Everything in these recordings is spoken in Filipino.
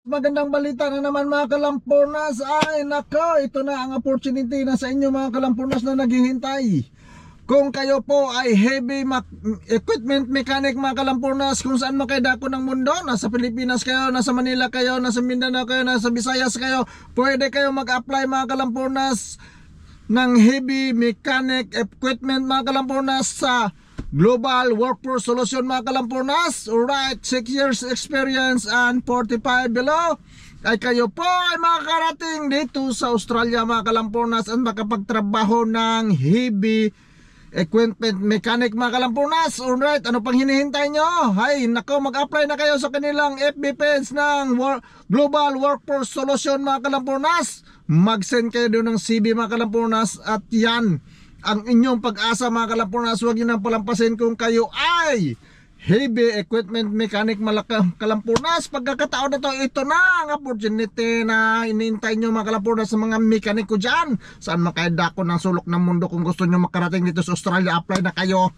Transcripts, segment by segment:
Magandang balita na naman mga kalampornas. Ay nako, ito na ang opportunity na sa inyo mga kalampornas na naghihintay. Kung kayo po ay heavy equipment mechanic mga kalampornas, kung saan makidako ng mundo, nasa Pilipinas kayo, nasa Manila kayo, nasa Mindanao kayo, nasa Visayas kayo, pwede kayo mag-apply mga kalampornas ng heavy mechanic equipment mga kalampornas sa Global Workforce Solution mga kalampornas. Alright, 6 years experience and 45 below ay kayo po ay makakarating dito sa Australia mga kalampornas at makapagtrabaho ng heavy equipment mechanic mga kalampornas. Alright, ano pang hinihintay nyo? Hay, nako, mag-apply na kayo sa kanilang FB page ng Global Workforce Solution mga kalampornas. Mag-send kayo doon ng CV mga kalampornas at yan ang inyong pag-asa mga kalampornas. Huwag nyo nang palampasin kung kayo ay heavy equipment mechanic kalampornas. Pagkakataon na to, ito na ang opportunity na iniintay nyo mga kalampornas sa mga mekaniko dyan. Saan makaidako ng sulok ng mundo. Kung gusto nyo makarating dito sa Australia, apply na kayo.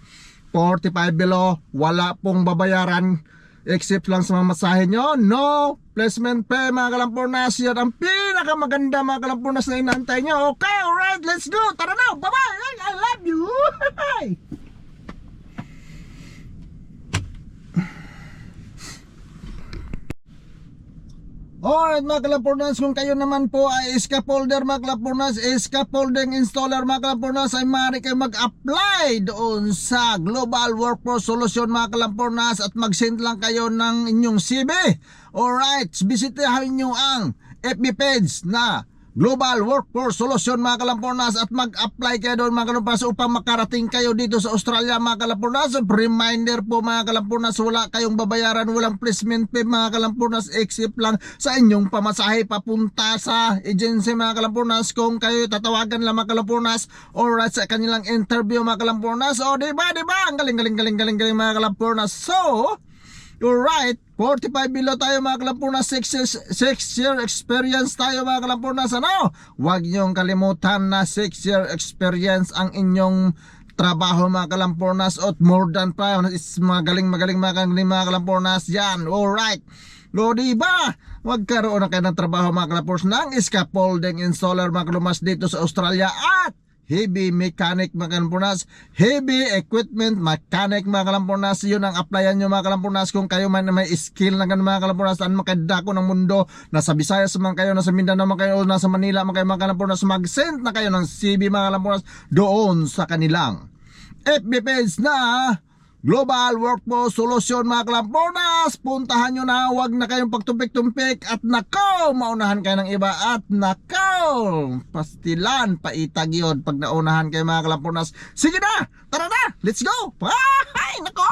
45 below, wala pong babayaran except lang sa mamasahe nyo. No placement pay mga kalampornas. Yan ang pinakamaganda mga kalampornas na inaantay nyo. Okay, alright, let's go. Tara na, bye bye. I love you. Alright mga kalampornas, kung kayo naman po ay scaffolder mga kalampornas, scaffolding installer mga kalampornas, ay maaari kayo mag-apply doon sa Global Workforce Solution mga kalampornas at mag-send lang kayo ng inyong CV. Alright, bisitahin nyo ang FB page na Global Workforce Solution mga kalampornas at mag-apply kayo doon mga kalampornas upang makarating kayo dito sa Australia mga kalampornas. Reminder po mga kalampornas, wala kayong babayaran, walang placement fee mga kalampornas except lang sa inyong pamasahe papunta sa agency mga kalampornas. Kung kayo tatawagan lang mga kalampornas or sa kanilang interview mga kalampornas. O diba, ang galing mga kalampornas. So alright, 45 below tayo mga kalampornas, 6 year experience tayo mga kalampornas. Ano? Huwag niyong kalimutan na 6 year experience ang inyong trabaho mga kalampornas at more than pa. Magaling mga kalampornas yan. Alright. O diba? Magkaroon na kayo ng trabaho mga kalampornas ng scaffolding installer mga kalampornas dito sa Australia at heavy mechanic mga kalampornas, heavy equipment mechanic mga kalampornas. Yun ang applyan nyo mga kalampornas kung kayo man may skill na ganun mga kalampornas. Saan makadako ng mundo, nasa Visayas man kayo, nasa Mindanao man kayo, nasa Manila man kayo mga kalampornas, mag-send na kayo ng CV mga kalampornas doon sa kanilang FB page na Global Workforce Solution mga kalampornas. Puntahan nyo na, huwag na kayong pagtumpik-tumpik at nako, maunahan kayo ng iba at nako, pastilan, paitag yun pag naunahan kayo mga kalampornas. Sige na, tara na, let's go. Ay, nako.